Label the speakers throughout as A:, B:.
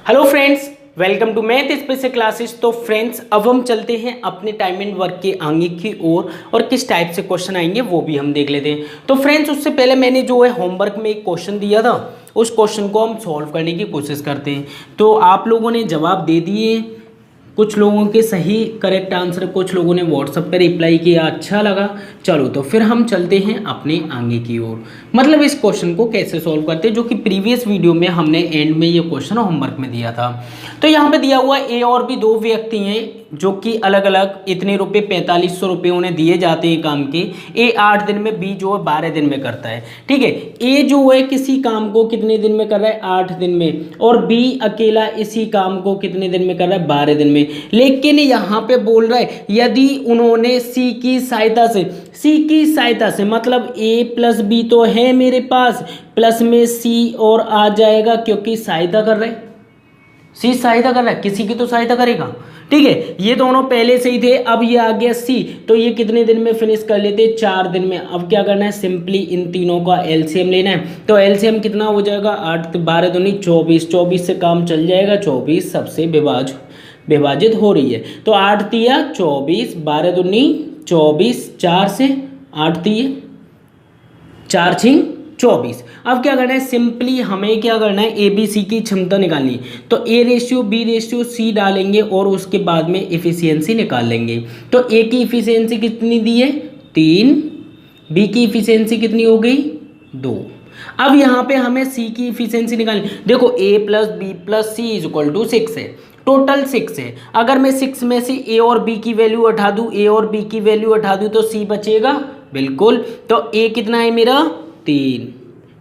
A: Hello friends, welcome to math special classes. तो friends, अब हम चलते हैं अपने टाइम एंड वर्क के आगे की ओर और किस टाइप से क्वेश्चन आएंगे वो भी हम देख लेते हैं। तो फ्रेंड्स, उससे पहले मैंने जो है होमवर्क में एक क्वेश्चन दिया था, उस क्वेश्चन को हम सॉल्व करने की कोशिश करते हैं। तो आप लोगों ने जवाब दे दिए, कुछ लोगों के सही करेक्ट आंसर, कुछ लोगों ने व्हाट्सएप पे रिप्लाई किया, अच्छा लगा। चलो तो फिर हम चलते हैं अपने आगे की ओर, मतलब इस क्वेश्चन को कैसे सॉल्व करते हैं, जो कि प्रीवियस वीडियो में हमने एंड में ये क्वेश्चन होमवर्क में दिया था। तो यहाँ पे दिया हुआ ए और बी दो व्यक्ति हैं जो कि अलग अलग इतने रुपए 4500 रुपये उन्हें दिए जाते हैं काम के। ए 8 दिन में, बी जो है 12 दिन में करता है। ठीक है, ए जो है किसी काम को कितने दिन में कर रहा है, 8 दिन में, और बी अकेला इसी काम को कितने दिन में कर रहा है, 12 दिन में। लेकिन यहाँ पे बोल रहा है यदि उन्होंने सी की सहायता से मतलब ए प्लस बी तो है मेरे पास, प्लस में सी और आ जाएगा क्योंकि सहायता कर रहे हैं, सी सहायता कर रहा है, किसी की तो सहायता करेगा। ठीक है, ये दोनों पहले से ही थे, अब ये आ गया सी, तो ये कितने दिन में फिनिश कर लेते, 4 दिन में। अब क्या करना है, सिंपली इन तीनों का एलसीएम लेना है। तो एलसीएम कितना हो जाएगा, 8 12 दूनी 24, 24 से काम चल जाएगा, 24 सबसे विभाजित हो रही है। तो 8 तिया 24, 12 दूनी 24, 4 से 8 तिये 4 छिंग 24। अब क्या करना है, सिंपली हमें क्या करना है, ए बी सी की क्षमता निकालनी है। तो A ratio B ratio C डालेंगे और उसके बाद में इफिशियंसी निकाल लेंगे। तो ए की इफिशियंसी कितनी दी है, 3, बी की इफिशियंसी कितनी हो गई, 2। अब यहाँ पे हमें सी की इफिशियंसी निकालनी। देखो A plus B plus C is equal to 6 है, टोटल 6 है। अगर मैं 6 में से ए और बी की वैल्यू हटा दूं, ए और बी की वैल्यू हटा दूं तो सी बचेगा, बिल्कुल। तो ए कितना है मेरा, 3,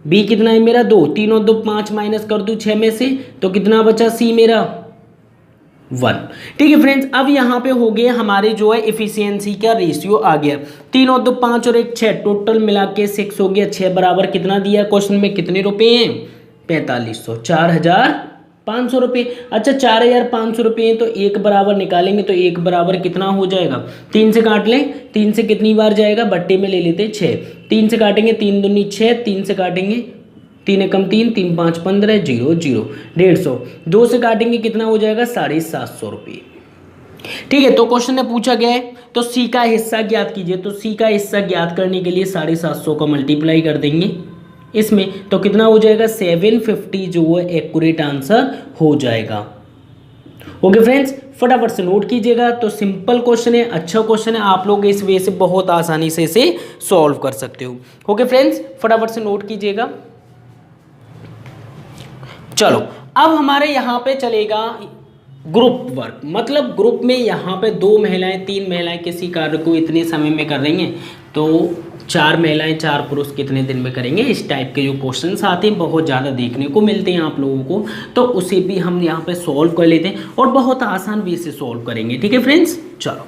A: बी कितना है मेरा, 2, 3 और 2 5, माइनस कर दूं 6 में से तो कितना बचा, सी मेरा 1। ठीक है फ्रेंड्स, अब यहाँ पे हो गया हमारे जो है इफिशियंसी का रेशियो आ गया, 3 और 2 5 और 1 6, टोटल मिला के 6 हो गया। 6 बराबर कितना दिया क्वेश्चन में, कितने रुपए हैं, 4500, 4500 रुपये। अच्छा 4500 रुपये हैं, तो 1 बराबर निकालेंगे तो 1 बराबर कितना हो जाएगा, 3 से काट लें, 3 से कितनी बार जाएगा, बट्टे में ले लेते 6, 3 से काटेंगे 3 दूनी 6, 3 से काटेंगे 3 एकम 3, 3 5 15, 0 0, 150, 2 से काटेंगे कितना हो जाएगा, 750 रुपये। ठीक है, तो क्वेश्चन में पूछा गया है तो सी का हिस्सा ज्ञात कीजिए। तो सी का हिस्सा ज्ञात करने के लिए 750 का मल्टीप्लाई कर देंगे इसमें, तो कितना हो जाएगा, 750 जो है एक्यूरेट आंसर हो जाएगा। ओके फ्रेंड्स, फटाफट से नोट कीजिएगा। तो सिंपल क्वेश्चन है, अच्छा क्वेश्चन है, आप लोग इस वे से बहुत आसानी से इसे सॉल्व कर सकते हो। ओके फ्रेंड्स, फटाफट से नोट कीजिएगा। चलो अब हमारे यहाँ पे चलेगा ग्रुप वर्क, मतलब ग्रुप में यहाँ पे 2 महिलाएं 3 महिलाएं किसी कार्य को इतने समय में कर रही हैं, तो 4 महिलाएं 4 पुरुष कितने दिन में करेंगे। इस टाइप के जो क्वेश्चंस आते हैं बहुत ज़्यादा देखने को मिलते हैं आप लोगों को, तो उसे भी हम यहाँ पे सॉल्व कर लेते हैं और बहुत आसान वे से सॉल्व करेंगे। ठीक है फ्रेंड्स, चलो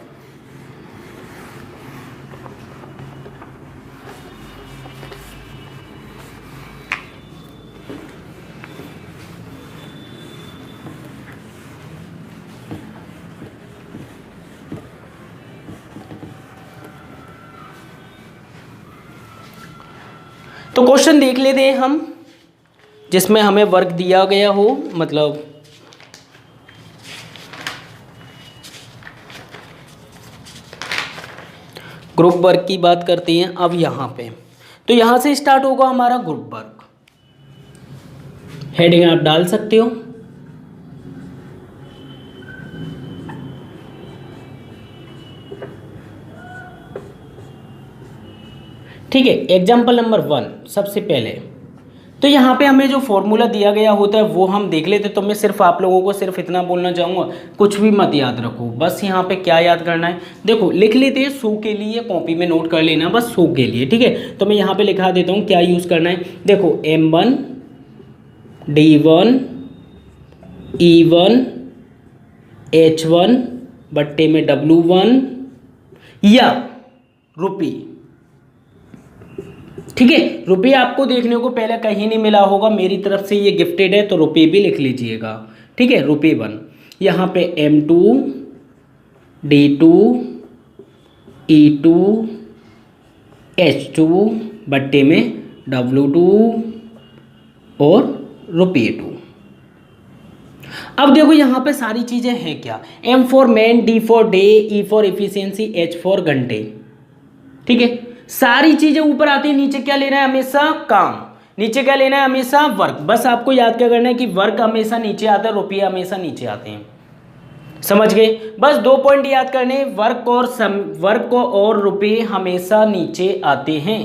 A: तो क्वेश्चन देख लेते हैं हम, जिसमें हमें वर्क दिया गया हो, मतलब ग्रुप वर्क की बात करते हैं। अब यहाँ पे तो यहाँ से स्टार्ट होगा हमारा ग्रुप वर्क। हेडिंग आप डाल सकते हो, ठीक है। एग्जाम्पल नंबर 1 सबसे पहले, तो यहाँ पे हमें जो फॉर्मूला दिया गया होता है वो हम देख लेते। तो मैं सिर्फ आप लोगों को सिर्फ इतना बोलना चाहूँगा, कुछ भी मत याद रखो, बस यहाँ पे क्या याद करना है, देखो लिख लेते हैं, सो के लिए कॉपी में नोट कर लेना, बस सो के लिए। ठीक है, तो मैं यहाँ पे लिखा देता हूँ क्या यूज़ करना है। देखो M1 D1 E1 H1 बट्टे में W1 या रुपये। ठीक है, रुपये आपको देखने को पहले कहीं नहीं मिला होगा, मेरी तरफ से ये गिफ्टेड है, तो रुपये भी लिख लीजिएगा। ठीक है, रुपये 1, यहाँ पे M2 D2 E2 H2 बट्टे में W2 और रुपये 2। अब देखो यहाँ पे सारी चीजें हैं क्या, M for man, D for day, E for efficiency, H for घंटे, ठीक है। सारी चीजें ऊपर आती है, नीचे क्या लेना है हमेशा, काम, नीचे क्या लेना है हमेशा, वर्क। बस आपको याद क्या करना है कि वर्क हमेशा नीचे आता है, रुपये हमेशा नीचे आते हैं, समझ गए। बस 2 पॉइंट याद करने, वर्क और रुपये हमेशा नीचे आते हैं,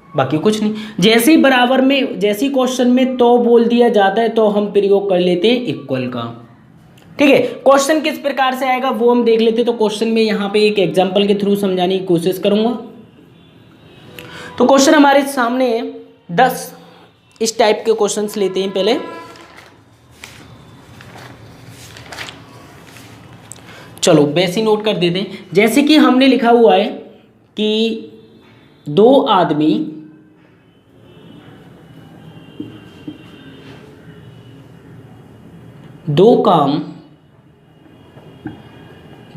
A: बाकी कुछ नहीं। जैसे ही बराबर में, जैसे ही क्वेश्चन में तो बोल दिया जाता है तो हम प्रयोग कर लेते हैं इक्वल का, ठीक है। क्वेश्चन किस प्रकार से आएगा वो हम देख लेते हैं। तो क्वेश्चन में यहाँ पे एक एग्जांपल के थ्रू समझाने की कोशिश करूंगा। तो क्वेश्चन हमारे सामने 10 इस टाइप के क्वेश्चंस लेते हैं पहले। चलो वैसे नोट कर देते हैं। जैसे कि हमने लिखा हुआ है कि 2 आदमी दो काम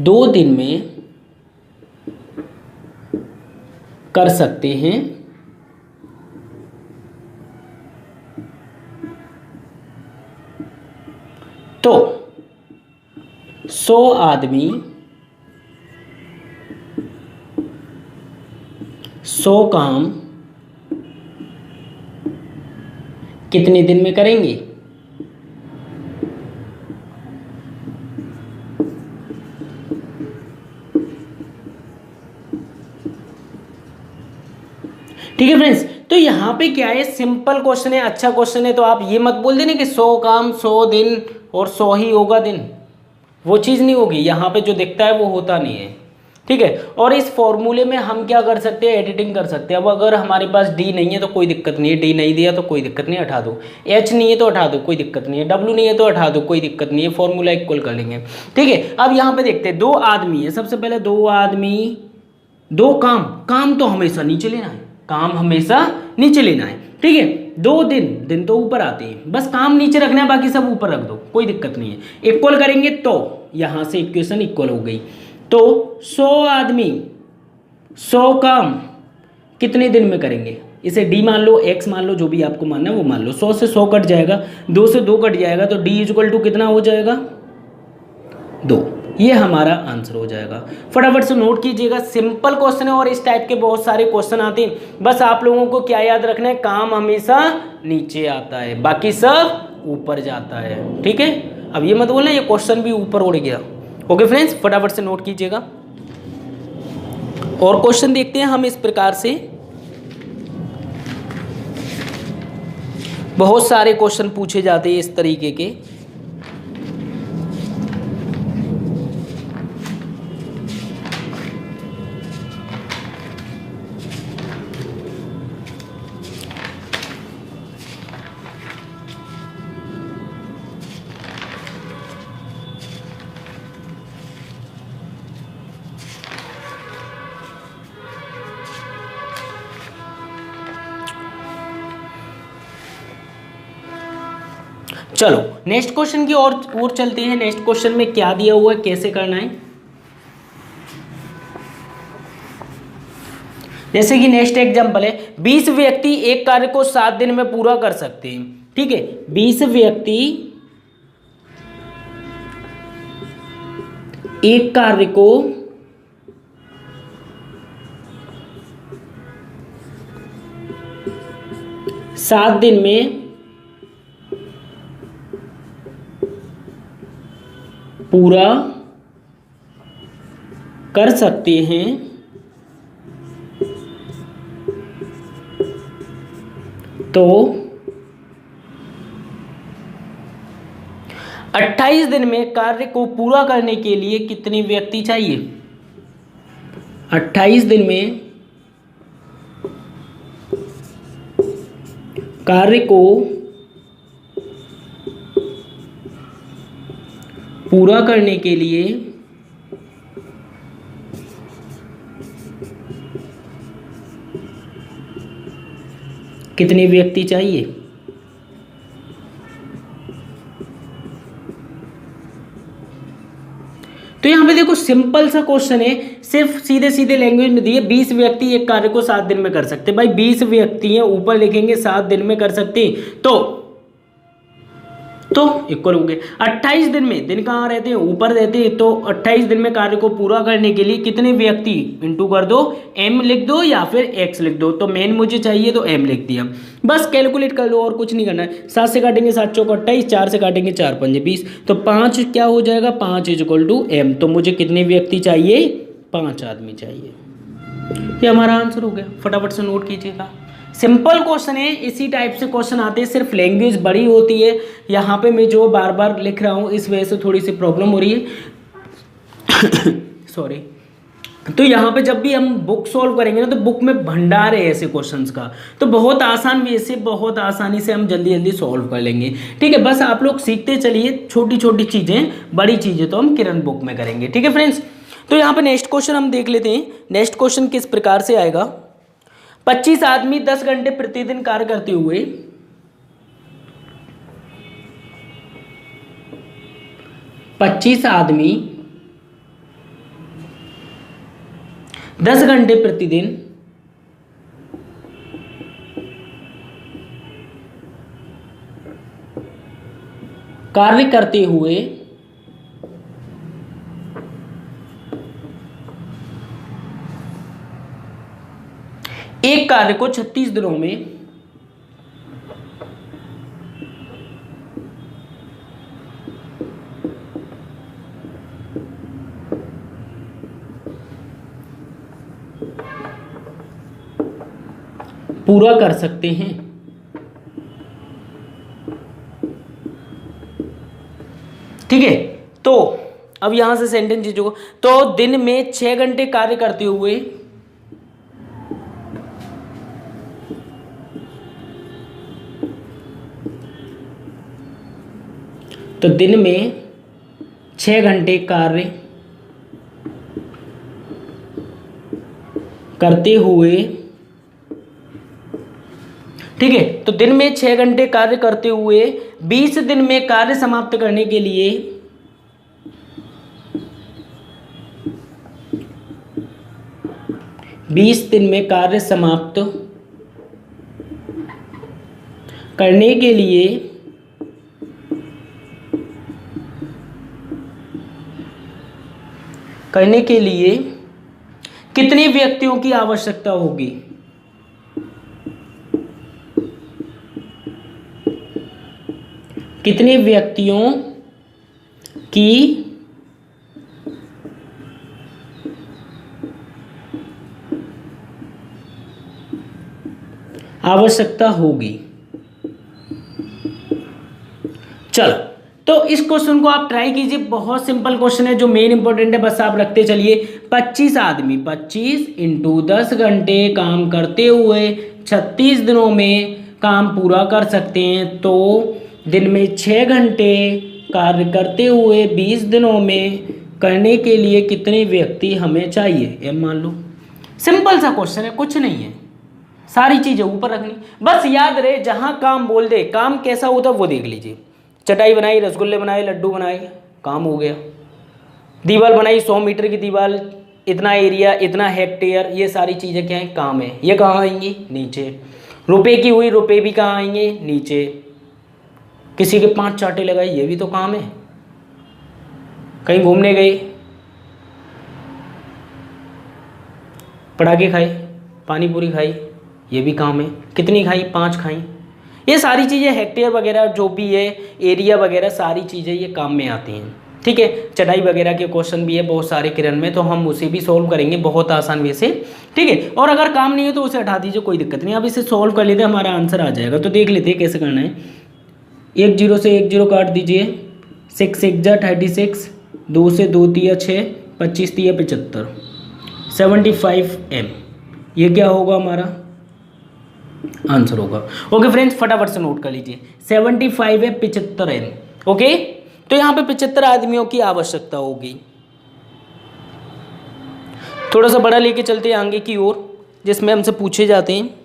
A: 2 दिन में कर सकते हैं, तो 100 आदमी 100 काम कितने दिन में करेंगे। ठीक है फ्रेंड्स, तो यहाँ पे क्या है, सिंपल क्वेश्चन है, अच्छा क्वेश्चन है। तो आप ये मत बोल देना कि 100 काम 100 दिन और 100 ही होगा दिन, वो चीज़ नहीं होगी। यहाँ पे जो दिखता है वो होता नहीं है, ठीक है। और इस फॉर्मूले में हम क्या कर सकते हैं, एडिटिंग कर सकते हैं। अब अगर हमारे पास डी नहीं है तो कोई दिक्कत नहीं है, डी नहीं दिया तो कोई दिक्कत नहीं, हटा दो। एच नहीं है तो हटा दो, कोई दिक्कत नहीं है। डब्ल्यू नहीं है तो हटा दो, कोई दिक्कत नहीं है, फॉर्मूला इक्वल कर लेंगे, ठीक है। अब यहाँ पे देखते हैं 2 आदमी है। सबसे पहले 2 आदमी 2 काम, काम तो हमेशा नीचे लेना है, काम हमेशा नीचे लेना है, ठीक है। 2 दिन, दिन तो ऊपर आते हैं, बस काम नीचे रखना है, बाकी सब ऊपर रख दो, कोई दिक्कत नहीं है। इक्वल करेंगे तो यहां से इक्वेशन इक्वल हो गई। तो 100 आदमी 100 काम कितने दिन में करेंगे, इसे डी मान लो, एक्स मान लो, जो भी आपको मानना है वो मान लो। 100 से 100 कट जाएगा, 2 से 2 कट जाएगा, तो डी इक्वल टू कितना हो जाएगा, 2। ये हमारा आंसर हो जाएगा। फटाफट से नोट कीजिएगा, सिंपल क्वेश्चन है और इस टाइप के बहुत सारे क्वेश्चन आते हैं। बस आप लोगों को क्या याद रखना है, काम हमेशा नीचे आता है, बाकी सब ऊपर जाता है, ठीक है। अब ये मत बोलना ये क्वेश्चन भी ऊपर उड़ गया। ओके फ्रेंड्स, फटाफट से नोट कीजिएगा। और क्वेश्चन देखते हैं हम इस प्रकार से। बहुत सारे क्वेश्चन पूछे जाते हैं इस तरीके के। चलो नेक्स्ट क्वेश्चन की ओर चलते हैं। नेक्स्ट क्वेश्चन में क्या दिया हुआ है, कैसे करना है। जैसे कि नेक्स्ट एग्जांपल है, 20 व्यक्ति एक कार्य को 7 दिन में पूरा कर सकते हैं, ठीक है। 20 व्यक्ति एक कार्य को 7 दिन में पूरा कर सकते हैं, तो 28 दिन में कार्य को पूरा करने के लिए कितने व्यक्ति चाहिए। 28 दिन में कार्य को पूरा करने के लिए कितने व्यक्ति चाहिए। तो यहां पे देखो सिंपल सा क्वेश्चन है, सिर्फ सीधे सीधे लैंग्वेज में दिए। 20 व्यक्ति एक कार्य को 7 दिन में कर सकते, भाई 20 व्यक्ति हैं, ऊपर लिखेंगे 7 दिन में कर सकते, तो तो इक्वल हो गए। 28 दिन में, दिन कहाँ रहते हैं, ऊपर रहते हैं, तो 28 दिन में कार्य को पूरा करने के लिए कितने व्यक्ति इंटू कर दो, m लिख दो या फिर x लिख दो। तो मेन मुझे चाहिए तो m लिख दिया, बस कैलकुलेट कर लो और कुछ नहीं करना है। 7 से काटेंगे 7 चौक 28, 4 से काटेंगे 4 पंजे 20, तो 5 क्या हो जाएगा, 5 = m। तो मुझे कितने व्यक्ति चाहिए, 5 आदमी चाहिए। ये हमारा आंसर हो गया, फटाफट से नोट कीजिएगा। सिंपल क्वेश्चन है, इसी टाइप से क्वेश्चन आते हैं, सिर्फ लैंग्वेज बड़ी होती है। यहाँ पे मैं जो बार बार लिख रहा हूँ इस वजह से थोड़ी सी प्रॉब्लम हो रही है सॉरी। तो यहाँ पे जब भी हम बुक सॉल्व करेंगे ना, तो बुक में भंडार है ऐसे क्वेश्चंस का, तो बहुत आसान वे से, बहुत आसानी से हम जल्दी जल्दी सॉल्व कर लेंगे। ठीक है, बस आप लोग सीखते चलिए, छोटी छोटी चीज़ें, बड़ी चीज़ें तो हम किरण बुक में करेंगे। ठीक है फ्रेंड्स, तो यहाँ पे नेक्स्ट क्वेश्चन हम देख लेते हैं। नेक्स्ट क्वेश्चन किस प्रकार से आएगा, 25 आदमी 10 घंटे प्रतिदिन कार्य करते हुए 25 आदमी 10 घंटे प्रतिदिन कार्य करते हुए एक कार्य को 36 दिनों में पूरा कर सकते हैं। ठीक है, तो अब यहां से सेंटेंस चीजों को, तो दिन में 6 घंटे कार्य करते हुए तो दिन में 6 घंटे कार्य करते हुए, ठीक है, तो दिन में 6 घंटे कार्य करते हुए 20 दिन में कार्य समाप्त करने के लिए 20 दिन में कार्य समाप्त करने के लिए कितने व्यक्तियों की आवश्यकता होगी। कितने व्यक्तियों की आवश्यकता होगी। चलो, तो इस क्वेश्चन को आप ट्राई कीजिए, बहुत सिंपल क्वेश्चन है, जो मेन इंपॉर्टेंट है बस आप रखते चलिए। 25 आदमी 25 × 10 घंटे काम करते हुए 36 दिनों में काम पूरा कर सकते हैं, तो दिन में 6 घंटे कार्य करते हुए 20 दिनों में करने के लिए कितने व्यक्ति हमें चाहिए, ये मान लो। सिंपल सा क्वेश्चन है, कुछ नहीं है, सारी चीजें ऊपर रखनी, बस याद रहे जहां काम बोल दे, काम कैसा होता है वो देख लीजिए। चटाई बनाई, रसगुल्ले बनाए, लड्डू बनाए, काम हो गया। दीवार बनाई, 100 मीटर की दीवार, इतना एरिया, इतना हेक्टेयर, ये सारी चीज़ें क्या है, काम है। ये कहाँ आएंगी, नीचे। रुपए की हुई, रुपए भी कहाँ आएंगे, नीचे। किसी के 5 चाटे लगाए, ये भी तो काम है। कहीं घूमने गए, पटाखे खाए, पानी पूरी खाई, ये भी काम है। कितनी खाई, 5 खाई। ये सारी चीज़ें हेक्टेयर वगैरह जो भी है, एरिया वगैरह सारी चीज़ें ये काम में आती हैं। ठीक है, चटाई वगैरह के क्वेश्चन भी है बहुत सारे किरण में, तो हम उसे भी सोल्व करेंगे बहुत आसान वे से। ठीक है, और अगर काम नहीं है तो उसे हटा दीजिए, कोई दिक्कत नहीं, आप इसे सोल्व कर लेते, हमारा आंसर आ जाएगा। तो देख लेते हैं कैसे करना है। 1 0 से 1 0 काट दीजिए, 6 6 जा 36, 2 से 2 तिया 6, 25 तिया 75, 75 m, ये क्या होगा, हमारा आंसर होगा। ओके फ्रेंड्स, फटाफट से नोट कर लीजिए, 75 है 75 m। ओके, तो यहाँ पे 75 आदमियों की आवश्यकता होगी। थोड़ा सा बड़ा लेके चलते हैं आगे की ओर, जिसमें हमसे पूछे जाते हैं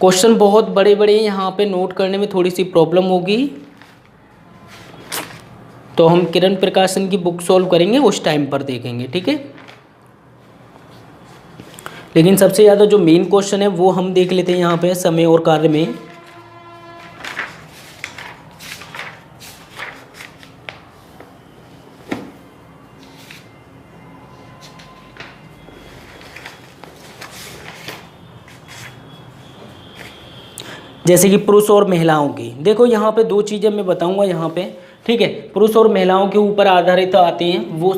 A: क्वेश्चन। बहुत बड़े बड़े यहाँ पे नोट करने में थोड़ी सी प्रॉब्लम होगी, तो हम किरण प्रकाशन की बुक सॉल्व करेंगे, उस टाइम पर देखेंगे। ठीक है, लेकिन सबसे ज़्यादा जो मेन क्वेश्चन है वो हम देख लेते हैं यहाँ पे समय और कार्य में। जैसे कि पुरुष और महिलाओं की, देखो यहाँ पे दो चीज़ें मैं बताऊंगा यहाँ पे, ठीक है। पुरुष और महिलाओं के ऊपर आधारित आते हैं, वो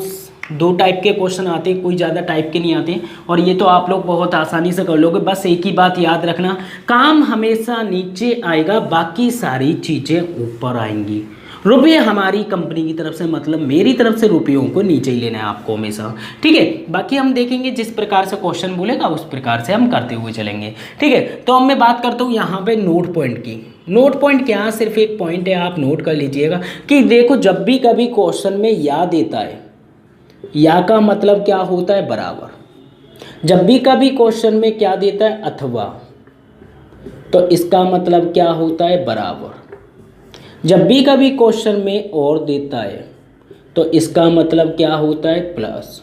A: दो टाइप के क्वेश्चन आते हैं, कोई ज़्यादा टाइप के नहीं आते, और ये तो आप लोग बहुत आसानी से कर लोगे। बस एक ही बात याद रखना, काम हमेशा नीचे आएगा, बाकी सारी चीज़ें ऊपर आएंगी। रुपये हमारी कंपनी की तरफ से, मतलब मेरी तरफ से रुपयों को नीचे ही लेना है आपको हमेशा, ठीक है। बाकी हम देखेंगे जिस प्रकार से क्वेश्चन बोलेगा उस प्रकार से हम करते हुए चलेंगे, ठीक है। तो अब मैं बात करता हूँ यहाँ पे नोट पॉइंट की। नोट पॉइंट क्या, सिर्फ एक पॉइंट है, आप नोट कर लीजिएगा कि देखो जब भी कभी क्वेश्चन में या देता है, या का मतलब क्या होता है, बराबर। जब भी कभी क्वेश्चन में क्या देता है, अथवा, तो इसका मतलब क्या होता है, बराबर। जब भी कभी क्वेश्चन में और देता है तो इसका मतलब क्या होता है, प्लस।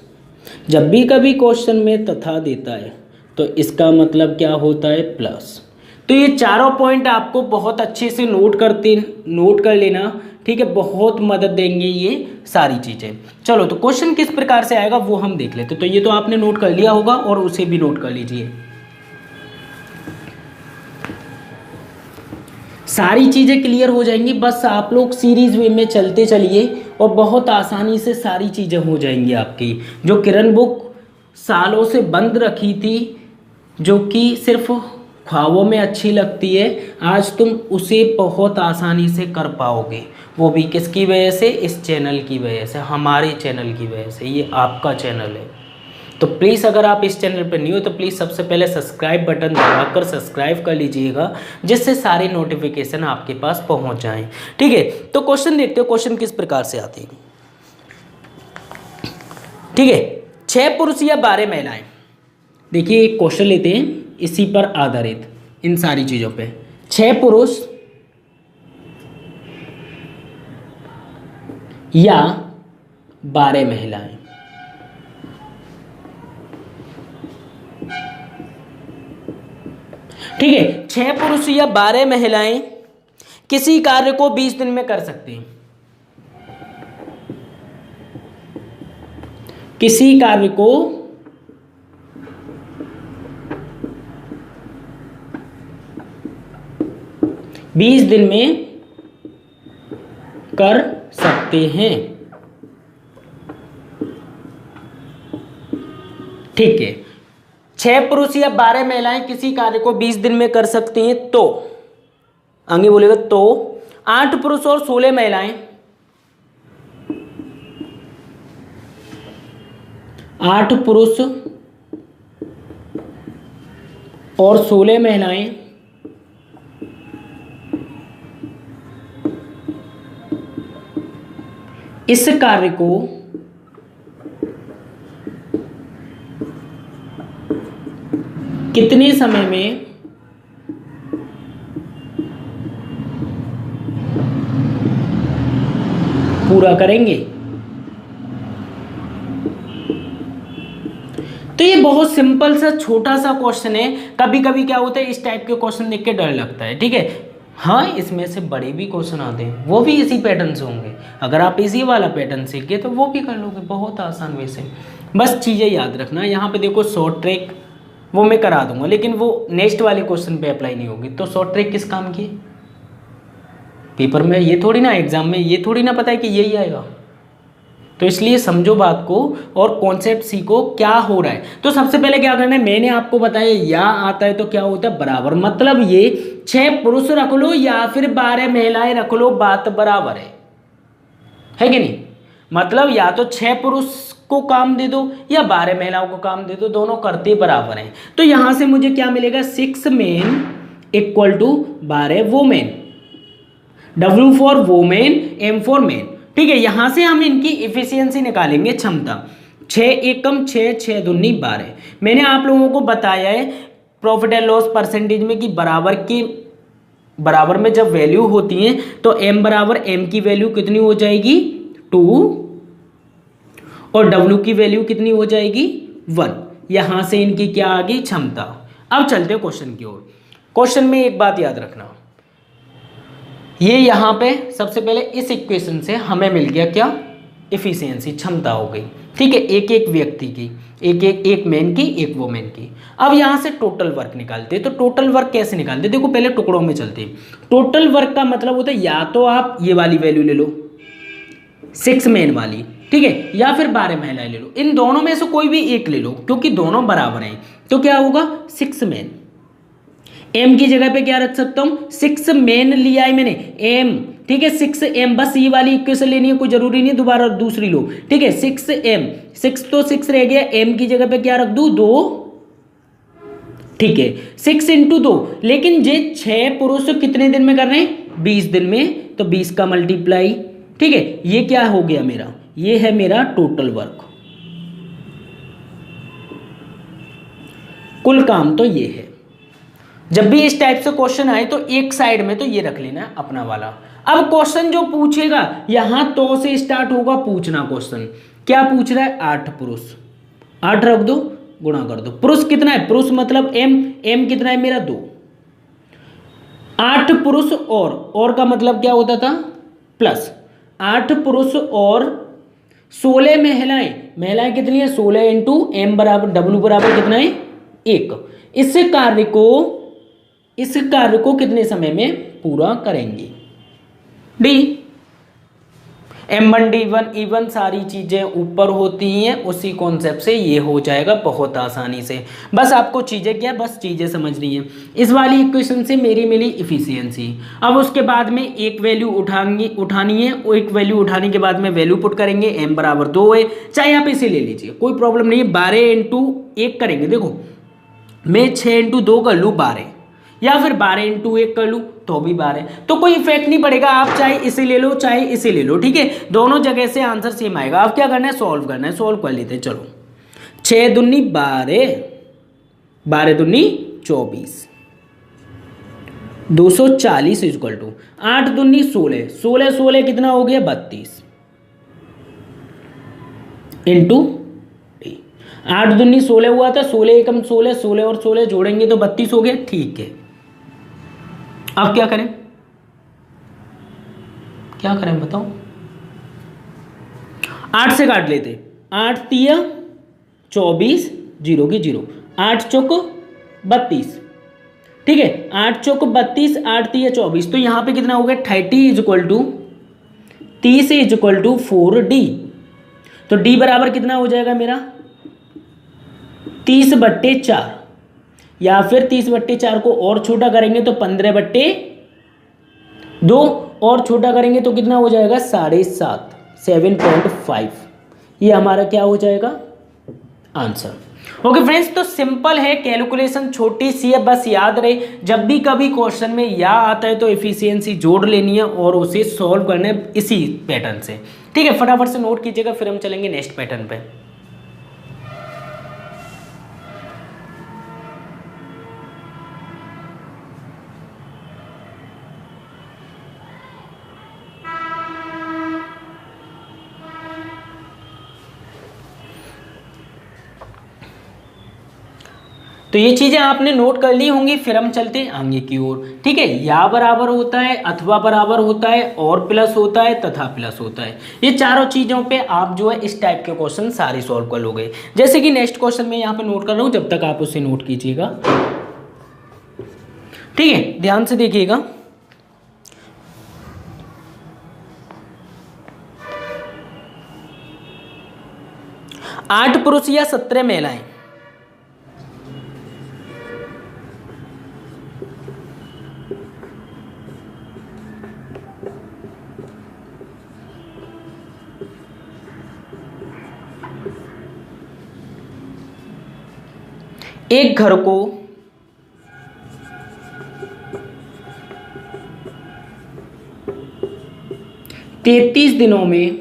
A: जब भी कभी क्वेश्चन में तथा देता है तो इसका मतलब क्या होता है, प्लस। तो ये चारों पॉइंट आपको बहुत अच्छे से नोट कर लेना, ठीक है। बहुत मदद देंगे ये सारी चीज़ें। चलो तो क्वेश्चन किस प्रकार से आएगा वो हम देख लेते। तो ये तो आपने नोट कर लिया होगा और उसे भी नोट कर लीजिए। सारी चीज़ें क्लियर हो जाएंगी, बस आप लोग सीरीज वे में चलते चलिए और बहुत आसानी से सारी चीज़ें हो जाएंगी आपकी। जो किरण बुक सालों से बंद रखी थी, जो कि सिर्फ ख्वाबों में अच्छी लगती है, आज तुम उसे बहुत आसानी से कर पाओगे। वो भी किसकी वजह से, इस चैनल की वजह से, हमारे चैनल की वजह से। ये आपका चैनल है, तो प्लीज़ अगर आप इस चैनल पर न्यू हो तो प्लीज़ सबसे पहले सब्सक्राइब बटन दबाकर सब्सक्राइब कर लीजिएगा, जिससे सारे नोटिफिकेशन आपके पास पहुंच जाएं, ठीक है। तो क्वेश्चन देखते हो, क्वेश्चन किस प्रकार से आते हैं, ठीक है। 6 पुरुष या 12 महिलाएं, देखिए एक क्वेश्चन लेते हैं इसी पर आधारित, इन सारी चीज़ों पे। 6 पुरुष या 12 महिलाएं, ठीक है। 6 पुरुष या 12 महिलाएं किसी कार्य को 20 दिन में कर सकती हैं। किसी कार्य को 20 दिन में कर सकते हैं, ठीक है। 6 पुरुष या 12 महिलाएं किसी कार्य को 20 दिन में कर सकती हैं, तो आगे बोलेगा तो 8 पुरुष और 16 महिलाएं, 8 पुरुष और 16 महिलाएं इस कार्य को कितने समय में पूरा करेंगे। तो ये बहुत सिंपल सा छोटा सा क्वेश्चन है। कभी कभी क्या होता है, इस टाइप के क्वेश्चन देख के डर लगता है, ठीक है। हाँ, इसमें से बड़े भी क्वेश्चन आते हैं, वो भी इसी पैटर्न से होंगे। अगर आप इसी वाला पैटर्न सीख गए तो वो भी कर लोगे बहुत आसान वे से। बस चीज़ें याद रखना। यहाँ पे देखो शॉर्ट ट्रैक वो मैं करा दूंगा, लेकिन वो नेक्स्ट वाले क्वेश्चन पे अप्लाई नहीं होगी। तो शॉर्ट ट्रैक किस काम की, पेपर में ये थोड़ी ना, एग्जाम में ये थोड़ी ना पता है कि यही आएगा। तो इसलिए समझो बात को और कॉन्सेप्ट सीखो क्या हो रहा है। तो सबसे पहले क्या करना है, मैंने आपको बताया या आता है तो क्या होता है, बराबर। मतलब ये 6 पुरुष रख लो या फिर 12 महिलाएं रख लो, बात बराबर है कि नहीं। मतलब या तो 6 पुरुष को काम दे दो या 12 महिलाओं को काम दे दो, दोनों करते बराबर हैं। तो यहां से मुझे क्या मिलेगा, 6 men equal to 12 women. W for women, M for men, ठीक है। यहां से हम इनकी इफिशियंसी निकालेंगे, क्षमता। 6 एकम 6, 6 दूनी 12। मैंने आप लोगों को बताया है प्रॉफिट एंड लॉस परसेंटेज में कि बराबर में जब वैल्यू होती है तो M बराबर M की वैल्यू कितनी हो जाएगी, 2, और W की वैल्यू कितनी हो जाएगी, 1। यहां से इनकी क्या आ गई, क्षमता। अब चलते हैं क्वेश्चन की ओर। क्वेश्चन में एक बात याद रखना, ये यहां पे सबसे पहले इस इक्वेशन से हमें मिल गया क्या, इफिशियंसी, क्षमता हो गई, ठीक है, एक एक व्यक्ति की, एक मैन की, एक वोमेन की। अब यहाँ से टोटल वर्क निकालते हैं। तो टोटल वर्क कैसे निकालते हैं, देखो पहले टुकड़ों में चलते हैं। टोटल वर्क का मतलब होता है या तो आप ये वाली वैल्यू ले लो 6 मैन वाली, ठीक है, या फिर 12 महिलाएं ले लो, इन दोनों में से कोई भी एक ले लो क्योंकि दोनों बराबर हैं। तो क्या होगा 6 मैन, एम की जगह पे क्या रख सकता हूं 6 मैन लिया है मैंने एम, ठीक है 6 एम, बस ये वाली इक्वेशन लेनी है, कोई जरूरी नहीं है दोबारा दूसरी लो, ठीक है 6 एम, 6 तो 6 रह गया, एम की जगह पे क्या रख दूं 2, ठीक है 6 × 2, लेकिन ये 6 पुरुष कितने दिन में कर रहे हैं 20 दिन में, तो 20 का मल्टीप्लाई, ठीक है, ये क्या हो गया मेरा, ये है मेरा टोटल वर्क, कुल काम तो ये है। जब भी इस टाइप से क्वेश्चन आए तो एक साइड में तो ये रख लेना है अपना वाला। अब क्वेश्चन जो पूछेगा यहां तो से स्टार्ट होगा पूछना क्वेश्चन, क्या पूछ रहा है 8 पुरुष, 8 रख दो गुणा कर दो, पुरुष कितना है, पुरुष मतलब एम कितना है मेरा 2, 8 पुरुष और का मतलब क्या होता था प्लस, 8 पुरुष और 16 महिलाएं कितनी है 16 × एम बराबर डब्ल्यू बराबर कितना है 1। इस कार्य को कितने समय में पूरा करेंगे, डी M1 D1 E1 सारी चीजें ऊपर होती हैं, उसी कॉन्सेप्ट से ये हो जाएगा बहुत आसानी से। बस आपको चीजें क्या, बस चीजें समझनी है। इस वाली इक्वेशन से मेरी मिली इफिशियंसी। अब उसके बाद में एक वैल्यू उठानी है, वो एक वैल्यू उठाने के बाद में वैल्यू पुट करेंगे, m बराबर 2 है, चाहे आप इसे ले लीजिए कोई प्रॉब्लम नहीं है। 12 × 1 करेंगे, देखो मैं 6 × 2 कर लूँ 12, या फिर 12 × 1 कर लूँ तो भी 12, तो कोई इफेक्ट नहीं पड़ेगा, आप चाहे इसे ले लो चाहे इसे ले लो, ठीक है, दोनों जगह से आंसर सेम आएगा। अब क्या करना है सॉल्व करना है, सॉल्व कर लेते हैं चलो। 6 दूनी 12, 12 दूनी 24, 240 इक्वल टू 8 दूनी 16, 16 कितना हो गया 32 इंटू 8 दूनी 16 हुआ था, 16 एकम 16, 16 और 16 जोड़ेंगे तो 32 हो गया, ठीक है। अब क्या करें बताओ, 8 से काट लेते, 8 तिया 24, 0 की 0, 8 चौक 32, ठीक है 8 चौक 32, 8 तिया 24, तो यहां पे कितना हो गया 30 = 30 = 4D। तो D बराबर कितना हो जाएगा मेरा 30/4, या फिर 30/4 को और छोटा करेंगे तो 15/2 और छोटा करेंगे तो कितना हो जाएगा 7.5, 7.5, ये हमारा क्या हो जाएगा आंसर। ओके फ्रेंड्स, तो सिंपल है, कैलकुलेशन छोटी सी है, बस याद रहे जब भी कभी क्वेश्चन में या आता है तो एफिशिएंसी जोड़ लेनी है और उसे सॉल्व करना है इसी पैटर्न से, ठीक है। फटाफट से नोट कीजिएगा, फिर हम चलेंगे नेक्स्ट पैटर्न पे। तो ये चीजें आपने नोट कर ली होंगी, फिर हम चलते हैं आगे की ओर, ठीक है। या बराबर होता है, अथवा बराबर होता है, और प्लस होता है, तथा प्लस होता है, ये चारों चीजों पे आप जो है इस टाइप के क्वेश्चन सारे सॉल्व कर लोगे। जैसे कि नेक्स्ट क्वेश्चन में यहाँ पे नोट कर रहा हूँ, जब तक आप उसे नोट कीजिएगा, ठीक है, ध्यान से देखिएगा। आठ पुरुष या 17 महिलाएं एक घर को 33 दिनों में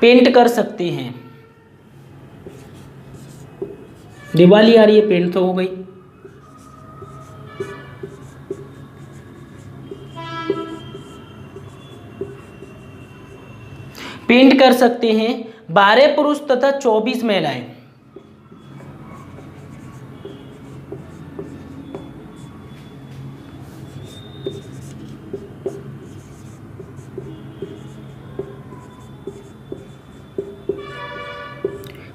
A: पेंट कर सकते हैं। दिवाली आ रही है, पेंट तो हो गई। पेंट कर सकते हैं 12 पुरुष तथा 24 महिलाएं।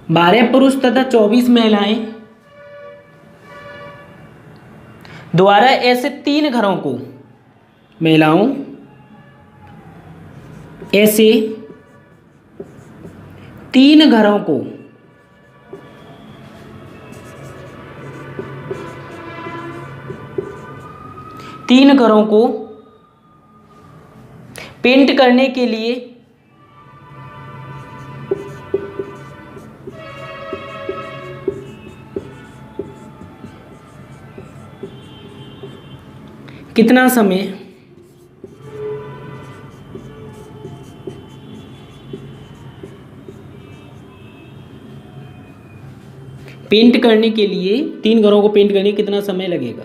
A: 12 पुरुष तथा 24 महिलाएं द्वारा ऐसे 3 घरों को, महिलाओं ऐसे 3 घरों को पेंट करने के लिए कितना समय पेंट करने के लिए, 3 घरों को पेंट करने के लिए कितना समय लगेगा।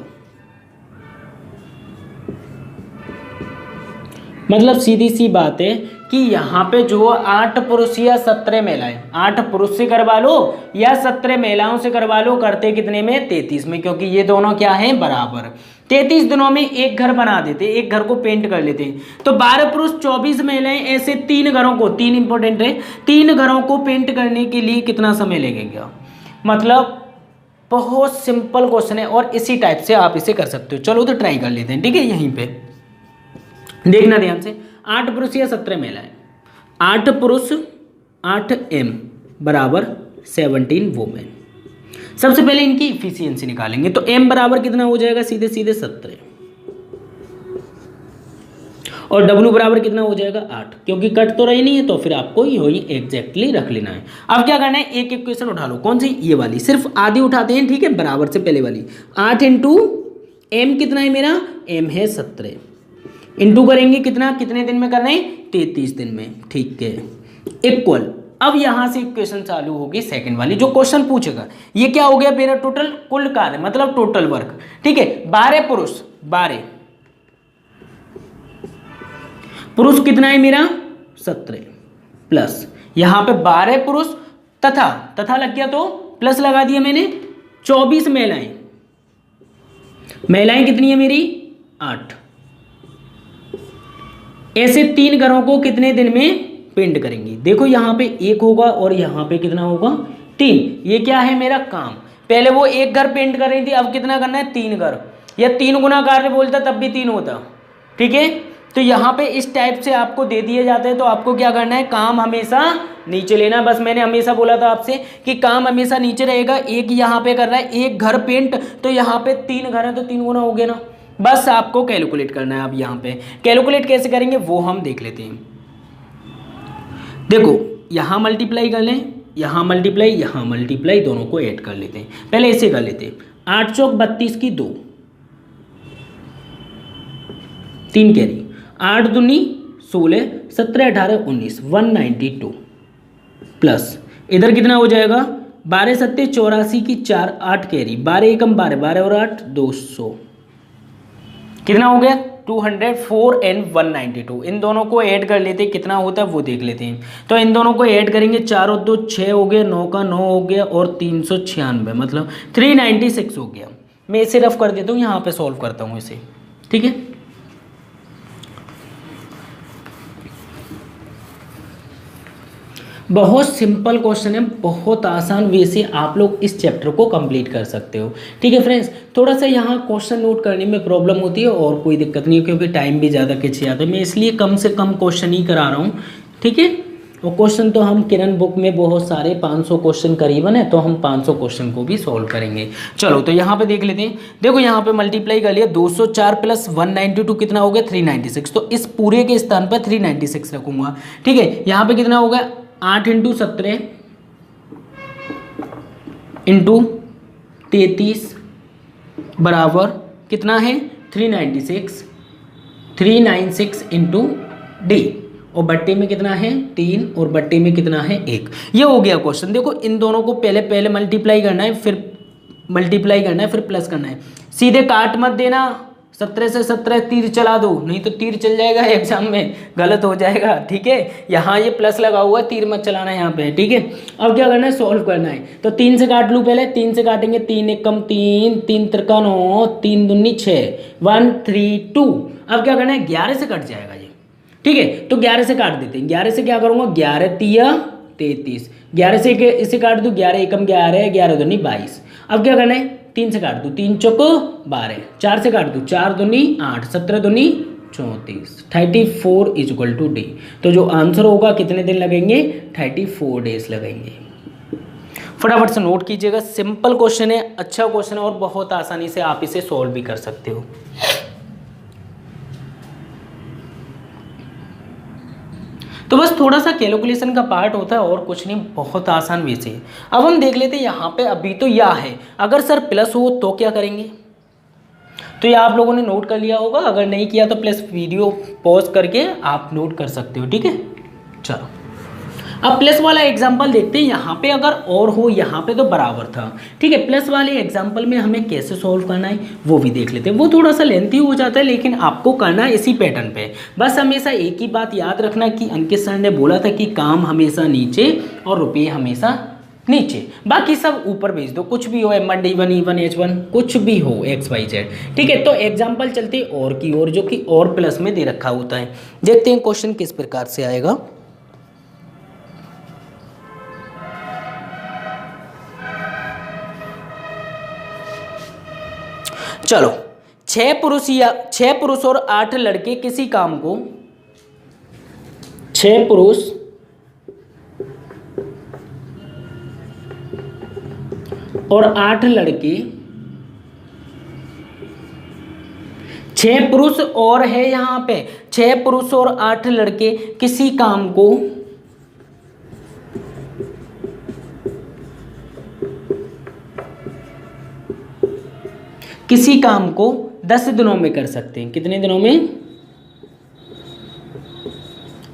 A: मतलब सीधी सी बात है कि यहाँ पे जो 8 पुरुष या 17 महिलाएं, 8 पुरुष से करवा लो या 17 महिलाओं से करवा लो, करते कितने में, 33 में, क्योंकि ये दोनों क्या हैं, बराबर। 33 दिनों में एक घर बना देते, एक घर को पेंट कर लेते। तो 12 पुरुष 24 महिलाएं ऐसे 3 घरों को, 3 इंपॉर्टेंट है, 3 घरों को पेंट करने के लिए कितना समय लगेगा। मतलब बहुत सिंपल क्वेश्चन है और इसी टाइप से आप इसे कर सकते हो। चलो तो ट्राई कर लेते हैं, ठीक है। यहीं पे देखना ध्यान से, 8 पुरुष या 17 महिलाएं, 8 पुरुष 8 m बराबर 17 वुमेन। सबसे पहले इनकी इफिशियंसी निकालेंगे, तो m बराबर कितना हो जाएगा, सीधे सीधे 17, और w बराबर कितना हो जाएगा, 8, क्योंकि कट तो रही नहीं है तो फिर आपको यही एग्जैक्टली रख लेना है। अब क्या करना है, एक एक क्वेश्चन उठा लो। कौन सी, ये वाली, सिर्फ आधी उठाते हैं, ठीक है, बराबर से पहले वाली। 8 इंटू m कितना है मेरा, m है 17, इंटू करेंगे कितना, कितने दिन में करना है, 33 दिन में, ठीक है, इक्वल। अब यहां से इक्वेशन चालू होगी सेकंड वाली, जो क्वेश्चन पूछेगा। ये क्या हो गया मेरा, टोटल कुल कार्य, मतलब टोटल वर्क, ठीक है। 12 पुरुष, 12 पुरुष कितना है मेरा, 17, प्लस यहां पे 12 पुरुष तथा लग गया तो प्लस लगा दिया मैंने, 24 महिलाएं, महिलाएं कितनी है मेरी, 8, ऐसे 3 घरों को कितने दिन में पेंट करेंगी। देखो यहाँ पे 1 होगा और यहाँ पे कितना होगा, 3। ये क्या है मेरा काम, पहले वो 1 घर पेंट कर रही थी, अब कितना करना है, 3 घर, या 3 गुना कार्य बोलता तब भी 3 होता, ठीक है। तो यहाँ पे इस टाइप से आपको दे दिए जाते हैं, तो आपको क्या करना है, काम हमेशा नीचे लेना। बस मैंने हमेशा बोला था आपसे कि काम हमेशा नीचे रहेगा। एक यहाँ पे कर रहा है 1 घर पेंट, तो यहाँ पे 3 घर है तो 3 गुना हो गया ना। बस आपको कैलकुलेट करना है। अब यहाँ पे कैलकुलेट कैसे करेंगे वो हम देख लेते हैं। देखो यहाँ मल्टीप्लाई कर लें, यहाँ मल्टीप्लाई, दोनों को ऐड कर लेते हैं। पहले ऐसे कर लेते हैं, 8 चौक 32 की 2, 3 कैरी, 8 दूनी 16, 17 18 19, 192, प्लस इधर कितना हो जाएगा, 12 सत्ते 84 की 4, 8 कैरी, 12 एकम 12, 12 और 8 200, कितना हो गया, 204 एंड 192। इन दोनों को ऐड कर लेते हैं, कितना होता है वो देख लेते हैं। तो इन दोनों को ऐड करेंगे, 4 और 2 6 हो गया, 9 का 9 हो गया, और 396, मतलब 396 हो गया। मैं इसे रफ कर देता हूँ, यहाँ पे सॉल्व करता हूँ इसे, ठीक है। बहुत सिंपल क्वेश्चन है, बहुत आसान वे से आप लोग इस चैप्टर को कंप्लीट कर सकते हो, ठीक है फ्रेंड्स। थोड़ा सा यहाँ क्वेश्चन नोट करने में प्रॉब्लम होती है और कोई दिक्कत नहीं है, क्योंकि टाइम भी ज़्यादा खींच जाता है। मैं इसलिए कम से कम क्वेश्चन ही करा रहा हूँ, ठीक है। और क्वेश्चन तो हम किरण बुक में बहुत सारे 500 क्वेश्चन करीबन है, तो हम 500 क्वेश्चन को भी सॉल्व करेंगे। चलो तो यहाँ पे देख लेते हैं। देखो यहाँ पे मल्टीप्लाई कर लिया, 204 प्लस 192 कितना हो गया, 396। तो इस पूरे के स्थान पर 396 रखूंगा, ठीक है। यहाँ पे कितना होगा, 8 इंटू 17 इंटू 33 बराबर कितना है, 396 इंटू डी, और बट्टे में कितना है 3, और बट्टे में कितना है 1। ये हो गया क्वेश्चन। देखो इन दोनों को पहले मल्टीप्लाई करना है, फिर प्लस करना है। सीधे काट मत देना, 17 से 17 तीर चला दो, नहीं तो तीर चल जाएगा एग्जाम में, गलत हो जाएगा, ठीक है। यहाँ ये प्लस लगा हुआ है, तीर मत चलाना यहाँ पे, ठीक है। अब क्या करना है, सॉल्व करना है। तो 3 से काट लूँ, पहले 3 से काटेंगे, 3 एकम 3, 3 त्रिका 9, 3 दूनी 6, 132। अब क्या करना है, 11 से कट जाएगा ये, ठीक है। तो 11 से काट देते हैं। 11 से क्या करूँगा, 11 तिया 33, 11 से इसे काट दूँ, 11 एकम 11, 11 दूनी 22। अब क्या करना है, 3 से काट दूँ, 3 चौक 12, 4 से काट दूँ, 4 दूनी 8, 17 दूनी 34, 34 इज इक्वल टू डी। तो जो आंसर होगा कितने दिन लगेंगे, 34 डेज लगेंगे। फटाफट से नोट कीजिएगा, सिंपल क्वेश्चन है, अच्छा क्वेश्चन है और बहुत आसानी से आप इसे सॉल्व भी कर सकते हो। तो बस थोड़ा सा कैलकुलेशन का पार्ट होता है और कुछ नहीं, बहुत आसान वैसे है। अब हम देख लेते हैं यहाँ पे, अभी तो या है, अगर सर प्लस हो तो क्या करेंगे, तो ये आप लोगों ने नोट कर लिया होगा, अगर नहीं किया तो प्लस वीडियो पॉज करके आप नोट कर सकते हो, ठीक है। चलो अब प्लस वाला एग्जाम्पल देखते हैं, यहाँ पे अगर और हो, यहाँ पे तो बराबर था, ठीक है। प्लस वाले एग्जाम्पल में हमें कैसे सॉल्व करना है वो भी देख लेते हैं। वो थोड़ा सा लेंथी हो जाता है लेकिन आपको करना है इसी पैटर्न पे। बस हमेशा एक ही बात याद रखना कि अंकित सर ने बोला था कि काम हमेशा नीचे और रुपये हमेशा नीचे, बाकी सब ऊपर भेज दो, कुछ भी हो, M1 D1 E1 H1 कुछ भी हो XYZ, ठीक है। तो एग्जाम्पल चलते और की ओर, जो कि और प्लस में दे रखा होता है। देखते हैं क्वेश्चन किस प्रकार से आएगा। चलो, 6 पुरुष और 8 लड़के किसी काम को, 6 पुरुष और 8 लड़के, 6 पुरुष और है यहां पे, 6 पुरुष और 8 लड़के किसी काम को किसी काम को 10 दिनों में कर सकते हैं। कितने दिनों में,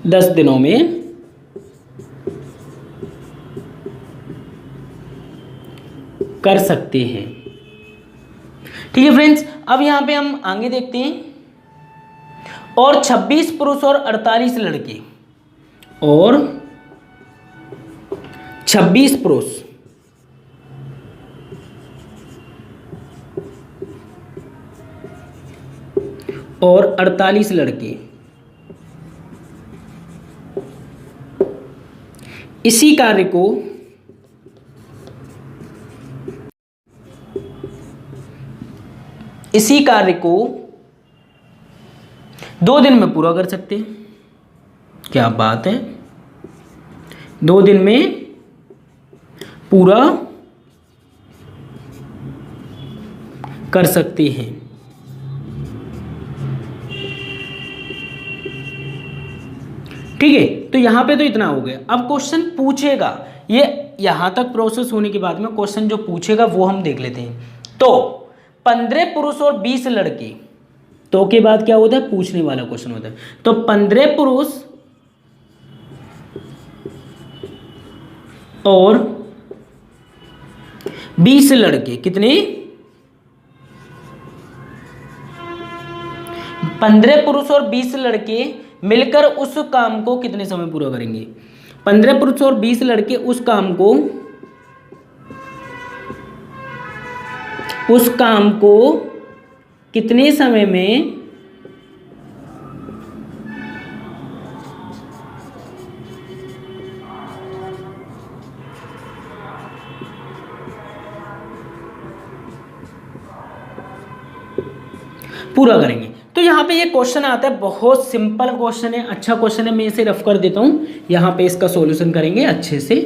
A: 10 दिनों में कर सकते हैं, ठीक है फ्रेंड्स। अब यहां पे हम आगे देखते हैं, और 26 पुरुष और 48 लड़के, और 26 पुरुष और 48 लड़के इसी कार्य को दो दिन में पूरा कर सकते हैं। क्या बात है, 2 दिन में पूरा कर सकते हैं, ठीक है। तो यहां पे तो इतना हो गया। अब क्वेश्चन पूछेगा, ये यहां तक प्रोसेस होने के बाद में क्वेश्चन जो पूछेगा वो हम देख लेते हैं। तो 15 पुरुष और 20 लड़के, तो के बाद क्या होता है, पूछने वाला क्वेश्चन होता है। तो 15 पुरुष और 20 लड़के, कितने, 15 पुरुष और 20 लड़के मिलकर उस काम को कितने समय पूरा करेंगे। 15 पुरुष और 20 लड़के उस काम को कितने समय में पूरा करेंगे। तो यहाँ पे ये क्वेश्चन आता है, बहुत सिंपल क्वेश्चन है, अच्छा क्वेश्चन है। मैं इसे रफ कर देता हूँ, यहाँ पे इसका सॉल्यूशन करेंगे अच्छे से,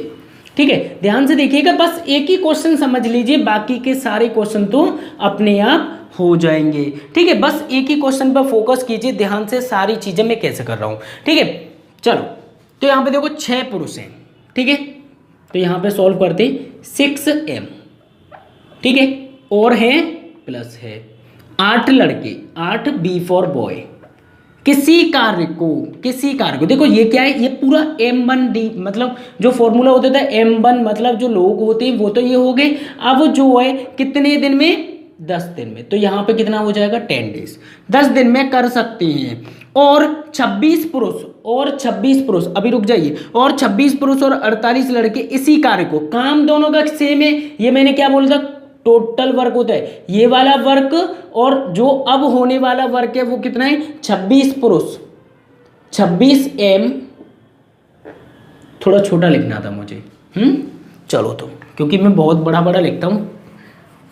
A: ठीक है। ध्यान से देखिएगा, बस एक ही क्वेश्चन समझ लीजिए, बाकी के सारे क्वेश्चन तो अपने आप हो जाएंगे, ठीक है। बस एक ही क्वेश्चन पर फोकस कीजिए ध्यान से, सारी चीजें मैं कैसे कर रहा हूँ, ठीक है। चलो, तो यहाँ पे देखो 6 पुरुष हैं, ठीक है। तो यहाँ पे सॉल्व करते 6m, ठीक है, और है प्लस है 8 लड़के, 8 B फॉर बॉय, किसी कार्य को देखो ये क्या है, ये पूरा M1D, मतलब जो फॉर्मूला होता था M1, मतलब जो लोग होते हैं वो तो ये हो गए। अब जो है कितने दिन में, 10 दिन में। तो यहाँ पे कितना हो जाएगा, 10 डेज, 10 दिन में कर सकते हैं। और 26 पुरुष, अभी रुक जाइए, और 26 पुरुष और 48 लड़के इसी कार्य को, काम दोनों का सेम है, ये मैंने क्या बोला था, टोटल वर्क होता है ये वाला वर्क, और जो अब होने वाला वर्क है वो कितना है, 26 पुरुष, 26m, थोड़ा छोटा लिखना था मुझे, चलो तो क्योंकि मैं बहुत बड़ा बड़ा लिखता हूँ,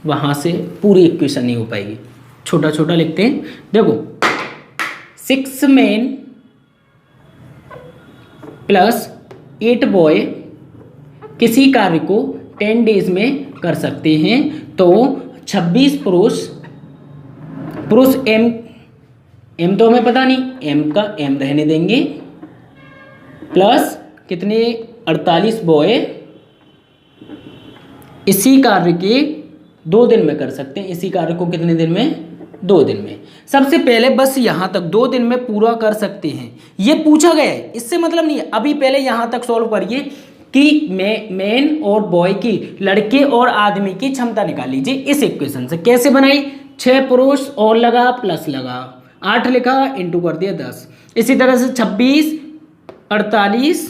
A: वहाँ से पूरी इक्वेशन नहीं हो पाएगी, छोटा छोटा लिखते हैं। देखो 6 men प्लस 8 बॉय किसी कार्य को 10 डेज में कर सकते हैं, तो 26 पुरुष एम तो हमें पता नहीं, एम का एम रहने देंगे, प्लस कितने 48 बॉय इसी कार्य के 2 दिन में कर सकते हैं। इसी कार्य को कितने दिन में? 2 दिन में। सबसे पहले बस यहाँ तक 2 दिन में पूरा कर सकते हैं, ये पूछा गया है, इससे मतलब नहीं है। अभी पहले यहाँ तक सॉल्व करिए कि मैन और बॉय की, लड़के और आदमी की क्षमता निकाल लीजिए इस इक्वेशन से। कैसे बनाई? 6 पुरुष और लगा प्लस लगा, 8 लिखा इंटू कर दिया 10। इसी तरह से 26 48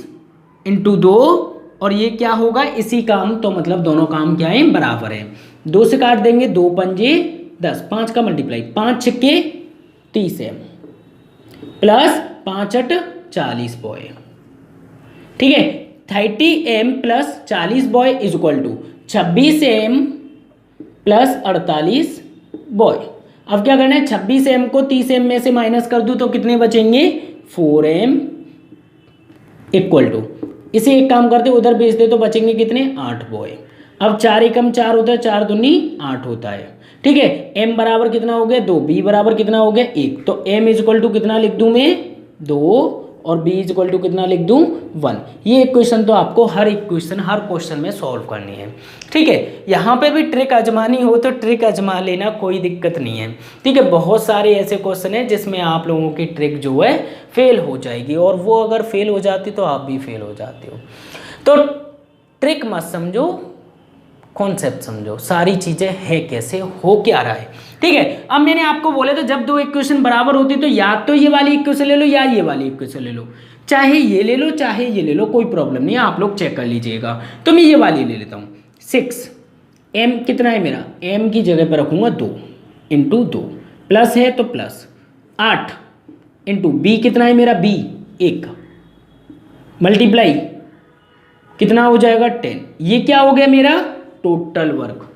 A: इंटू 2, और ये क्या होगा? इसी काम, तो मतलब दोनों काम क्या है? बराबर है। 2 से काट देंगे, 2 पंजे 10, 5 का मल्टीप्लाई, 5 छक्के 30 एम प्लस 5 8 40 बॉय। ठीक है, 30 M plus 40 boy is equal to 26 M plus 48 boy. अब क्या करना है? 26 एम को 30 एम में से माइनस कर दूं तो कितने बचेंगे? 4 एम इक्वल टू, इसे एक काम करते उधर भेज दे तो बचेंगे कितने? 8 बॉय। अब 4 एकम 4 होता है, 4 दूनी 8 होता है। ठीक है, m बराबर कितना हो गया? 2, b बराबर कितना हो गया? 1। तो m इज इक्वल टू कितना लिख दूं मैं? 2, और b इज इक्वल टू कितना लिख दूं? 1। ये इक्वेशन तो आपको हर इक्वेशन, हर क्वेश्चन में सॉल्व करनी है। ठीक है, यहाँ पे भी ट्रिक आजमानी हो तो ट्रिक आजमा लेना, कोई दिक्कत नहीं है। ठीक है, बहुत सारे ऐसे क्वेश्चन हैं जिसमें आप लोगों की ट्रिक जो है फेल हो जाएगी, और वो अगर फेल हो जाती तो आप भी फेल हो जाते हो। तो ट्रिक मत समझो, कॉन्सेप्ट समझो, सारी चीजें है कैसे, हो क्या रहा है। ठीक है, अब मैंने आपको बोले तो जब 2 इक्वेशन बराबर होती तो या तो ये वाली इक्वेशन ले लो या ये वाली इक्वेशन ले लो, चाहे ये ले लो चाहे ये ले लो, कोई प्रॉब्लम नहीं है, आप लोग चेक कर लीजिएगा। तो मैं ये वाली ले लेता हूँ। 6 m कितना है मेरा? m की जगह पर रखूंगा 2 इंटू 2, प्लस है तो प्लस 8 इंटू b कितना है मेरा? b 1 मल्टीप्लाई कितना हो जाएगा? 10। ये क्या हो गया मेरा? Total work.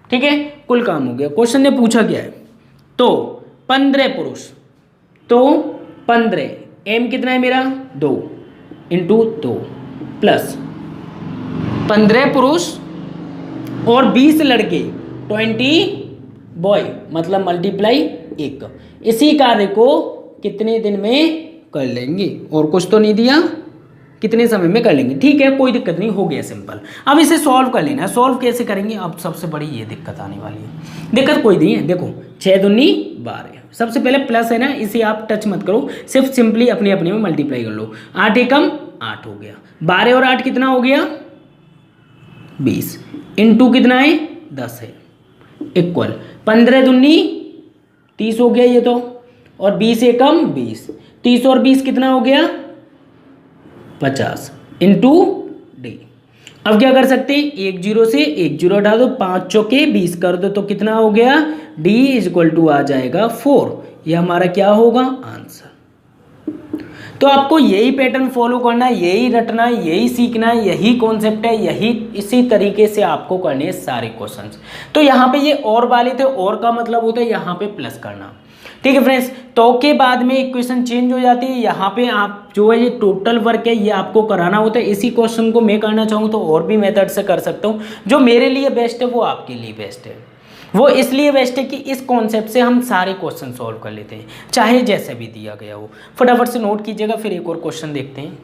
A: ठीक है, कुल काम हो गया। क्वेश्चन ने पूछा क्या है? तो 15 पुरुष, तो 15 m कितना है मेरा? 2 इंटू 2 प्लस 15 पुरुष और 20 लड़के 20 बॉय, मतलब मल्टीप्लाई 1। इसी कार्य को कितने दिन में कर लेंगे? और कुछ तो नहीं दिया, कितने समय में कर लेंगे। ठीक है, कोई दिक्कत नहीं, हो गया सिंपल। अब इसे सॉल्व कर लेना है। सॉल्व कैसे करेंगे? अब सबसे बड़ी ये दिक्कत आने वाली है। दिक्कत कोई नहीं है, देखो 6 दूनी 12। सबसे पहले प्लस है ना, इसे आप टच मत करो, सिर्फ सिंपली अपने अपने में मल्टीप्लाई कर लो। 8 एकम 8 हो गया, 12 और 8 कितना हो गया? 20 इंटू कितना है? 10 है, इक्वल 15 दूनी 30 हो गया ये तो, और 20 एकम 20, 30 और 20 कितना हो गया? 50 इंटू डी। अब क्या कर सकते हैं? 1 0 से 1 0 हटा दो, 5 चौके 20 कर दो, तो कितना हो गया? डी इज इक्वल टू आ जाएगा 4। ये हमारा क्या होगा? आंसर। तो आपको यही पैटर्न फॉलो करना है, यही रटना है, यही सीखना है, यही कॉन्सेप्ट है, यही इसी तरीके से आपको करने हैं सारे क्वेश्चंस। तो यहाँ पे ये और वाले थे, और का मतलब होता है यहाँ पे प्लस करना। ठीक है फ्रेंड्स, तो के बाद में इक्वेशन चेंज हो जाती है। यहाँ पे आप जो है ये टोटल वर्क है, ये आपको कराना होता है। इसी क्वेश्चन को मैं करना चाहूँ तो और भी मेथड से कर सकता हूँ। जो मेरे लिए बेस्ट है वो आपके लिए बेस्ट है। वो इसलिए बेस्ट है कि इस कॉन्सेप्ट से हम सारे क्वेश्चन सॉल्व कर लेते हैं, चाहे जैसे भी दिया गया हो। फटाफट से नोट कीजिएगा, फिर एक और क्वेश्चन देखते हैं।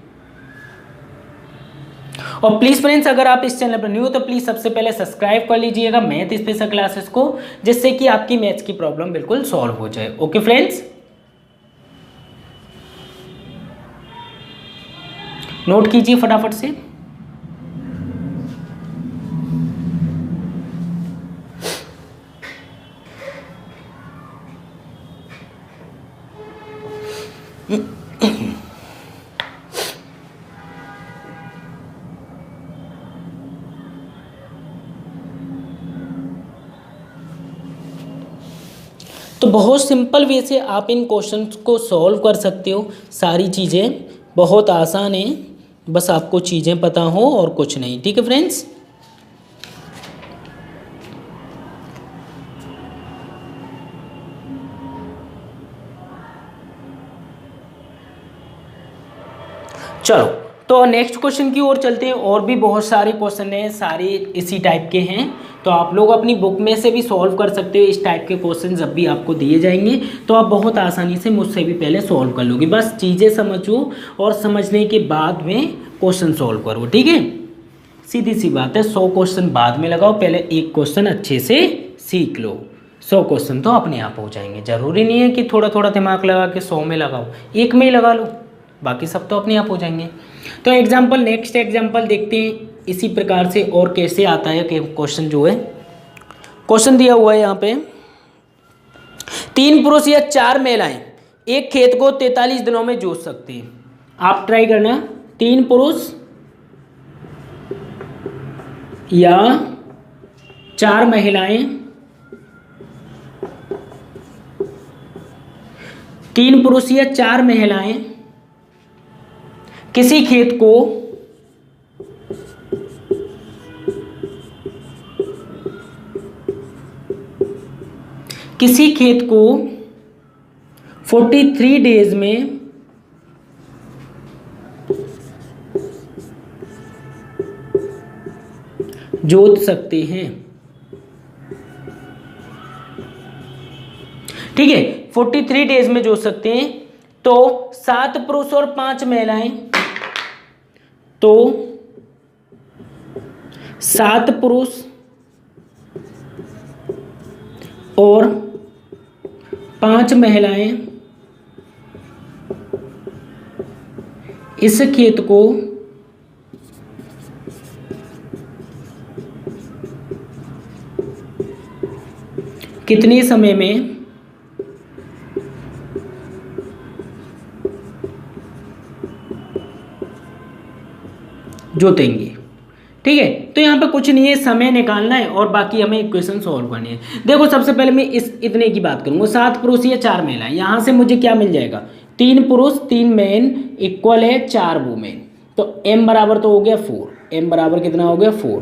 A: और प्लीज़ फ्रेंड्स, अगर आप इस चैनल पर न्यू हो तो प्लीज़ सबसे पहले सब्सक्राइब कर लीजिएगा मैथ स्पेशल क्लासेस को, जिससे कि आपकी मैथ्स की प्रॉब्लम बिल्कुल सॉल्व हो जाए। ओके फ्रेंड्स, नोट कीजिए फटाफट से। तो बहुत सिंपल वे से आप इन क्वेश्चंस को सॉल्व कर सकते हो। सारी चीज़ें बहुत आसान है, बस आपको चीज़ें पता हो और कुछ नहीं। ठीक है फ्रेंड्स। चलो तो नेक्स्ट क्वेश्चन की ओर चलते हैं। और भी बहुत सारे क्वेश्चन हैं, सारे इसी टाइप के हैं, तो आप लोग अपनी बुक में से भी सॉल्व कर सकते हो। इस टाइप के क्वेश्चन जब भी आपको दिए जाएंगे तो आप बहुत आसानी से मुझसे भी पहले सॉल्व कर लोगे। बस चीज़ें समझो और समझने के बाद में क्वेश्चन सॉल्व करो। ठीक है, सीधी सी बात है। 100 क्वेश्चन बाद में लगाओ, पहले एक क्वेश्चन अच्छे से सीख लो। 100 क्वेश्चन तो अपने आप हो जाएंगे। जरूरी नहीं है कि थोड़ा थोड़ा दिमाग लगा के 100 में लगाओ, एक में ही लगा लो, बाकी सब तो अपने आप हो जाएंगे। तो एग्जाम्पल, नेक्स्ट एग्जाम्पल देखते हैं इसी प्रकार से और कैसे आता है कि क्वेश्चन जो है, क्वेश्चन दिया हुआ है यहाँ पे, 3 पुरुष या 4 महिलाएं एक खेत को 43 दिनों में जोत सकते हैं। आप ट्राई करना, 3 पुरुष या 4 महिलाएं, 3 पुरुष या 4 महिलाएं किसी खेत को 43 डेज में जोत सकते हैं। ठीक है, 43 डेज में जोत सकते हैं। तो 7 पुरुष और 5 महिलाएं, तो 7 पुरुष और 5 महिलाएं इस खेत को कितने समय में जोतेंगे। ठीक है, तो यहाँ पे कुछ नहीं है, समय निकालना है और बाकी हमें इक्वेशन सॉल्व करनी है। देखो सबसे पहले मैं इतने की बात करूंगा, 7 पुरुष या 4 महिलाएं, यहाँ से मुझे क्या मिल जाएगा, 3 पुरुष 3 मैन इक्वल है 4 वुमेन। तो m बराबर तो हो गया 4, m बराबर कितना हो गया 4,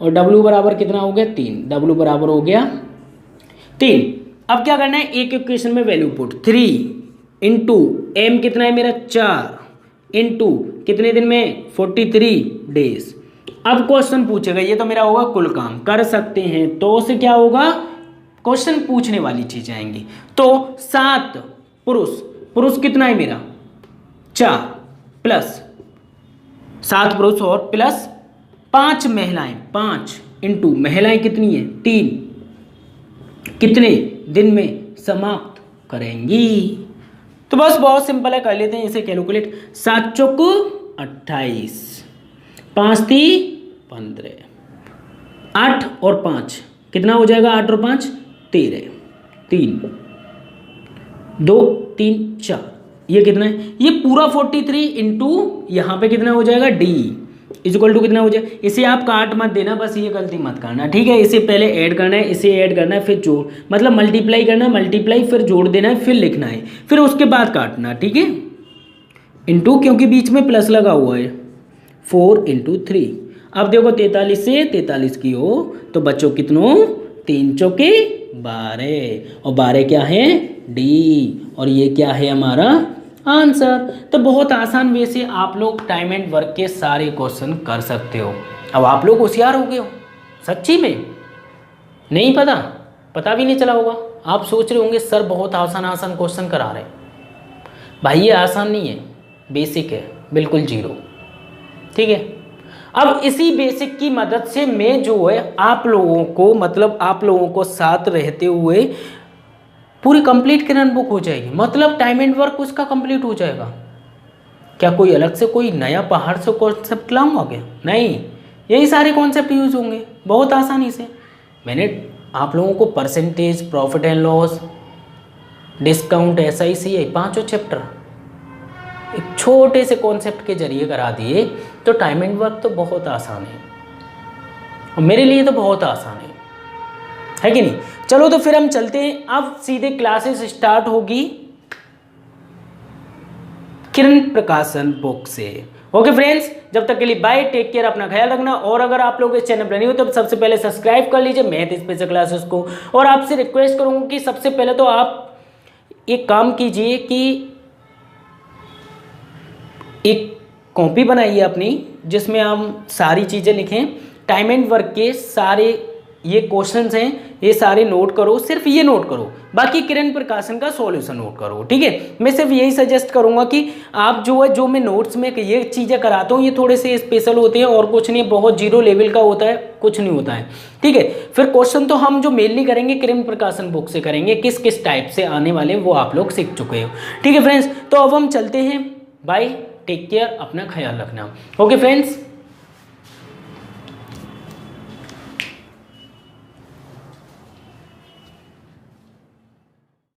A: और w बराबर कितना हो गया 3, w बराबर हो गया 3। अब क्या करना है, एक इक्वेशन में वैल्यू पुट, 3 इंटू m कितना है मेरा 4 इंटू कितने दिन में 43 डेज। अब क्वेश्चन पूछेगा, ये तो मेरा होगा कुल काम, कर सकते हैं तो उसे क्या होगा, क्वेश्चन पूछने वाली चीज आएंगी। तो 7 पुरुष, पुरुष कितना है मेरा 4 प्लस 7 पुरुष और प्लस 5 महिलाएं, 5 इंटू महिलाएं कितनी है 3, कितने दिन में समाप्त करेंगी। तो बस बहुत सिंपल है, कर लेते हैं इसे कैलकुलेट। 7 चौक 28, 5 × 15, 8 और 5 कितना हो जाएगा, 8 और 5 13, 3 2 3 4, ये कितना है, ये पूरा 43 इंटू यहाँ पे कितना हो जाएगा d इक्वल टू कितना हो जाए। इसे आप काट मत देना, बस ये गलती मत करना। ठीक है, इसे पहले ऐड करना है, इसे ऐड करना है, फिर जोड़, मतलब मल्टीप्लाई करना है, मल्टीप्लाई फिर जोड़ देना है, फिर लिखना है, फिर उसके बाद काटना। ठीक है, इंटू क्योंकि बीच में प्लस लगा हुआ है, 4 × 3। अब देखो 43 से 43 की हो तो बच्चों कितनों, 3 चौके 12, और 12 क्या है d, और ये क्या है हमारा आंसर। तो बहुत आसान वे से आप लोग टाइम एंड वर्क के सारे क्वेश्चन कर सकते हो। अब आप लोग होशियार हो गए हो, सच्ची में नहीं पता, पता भी नहीं चला होगा। आप सोच रहे होंगे सर बहुत आसान आसान क्वेश्चन करा रहे हैं। भाई ये आसान नहीं है, बेसिक है, बिल्कुल जीरो। ठीक है, अब इसी बेसिक की मदद से मैं जो है आप लोगों को, मतलब आप लोगों को साथ रहते हुए पूरी कंप्लीट किरण बुक हो जाएगी, मतलब टाइम एंड वर्क उसका कंप्लीट हो जाएगा। क्या कोई अलग से कोई नया पहाड़ से कॉन्सेप्ट लाऊंगा क्या, नहीं, यही सारे कॉन्सेप्ट यूज होंगे बहुत आसानी से। मैंने आप लोगों को percentage, profit and loss, discount, SICI 5 chapter एक छोटे से कॉन्सेप्ट के जरिए करा दिए, तो टाइम एंड वर्क तो बहुत आसान है, और मेरे लिए तो बहुत आसान है कि नहीं। चलो तो फिर हम चलते हैं, अब सीधे क्लासेस स्टार्ट होगी किरण प्रकाशन बुक से, ओके फ्रेंड्स, जब तक के लिए बाय, टेक केयर, अपना ख्याल रखना। और अगर आप लोग इस चैनल पर नहीं हो तो सबसे पहले सब्सक्राइब कर लीजिए मैथ स्पेशल क्लासेस को। और आपसे रिक्वेस्ट करूंगा कि सबसे पहले तो आप एक काम कीजिए कि एक कॉपी बनाइए अपनी, जिसमें हम सारी चीज़ें लिखें। टाइम एंड वर्क के सारे ये क्वेश्चंस हैं, ये सारे नोट करो, सिर्फ ये नोट करो, बाकी किरण प्रकाशन का सॉल्यूशन नोट करो, ठीक है। मैं सिर्फ यही सजेस्ट करूंगा कि आप जो मैं नोट्स में ये चीज़ें कराता हूँ ये थोड़े से स्पेशल होते हैं और कुछ नहीं, बहुत जीरो लेवल का होता है, कुछ नहीं होता है, ठीक है। फिर क्वेश्चन तो हम जो मेनली करेंगे किरण प्रकाशन बुक से करेंगे, किस किस टाइप से आने वाले वो आप लोग सीख चुके हो, ठीक है फ्रेंड्स। तो अब हम चलते हैं, बाय, टेक केयर, अपना ख्याल रखना। Okay friends.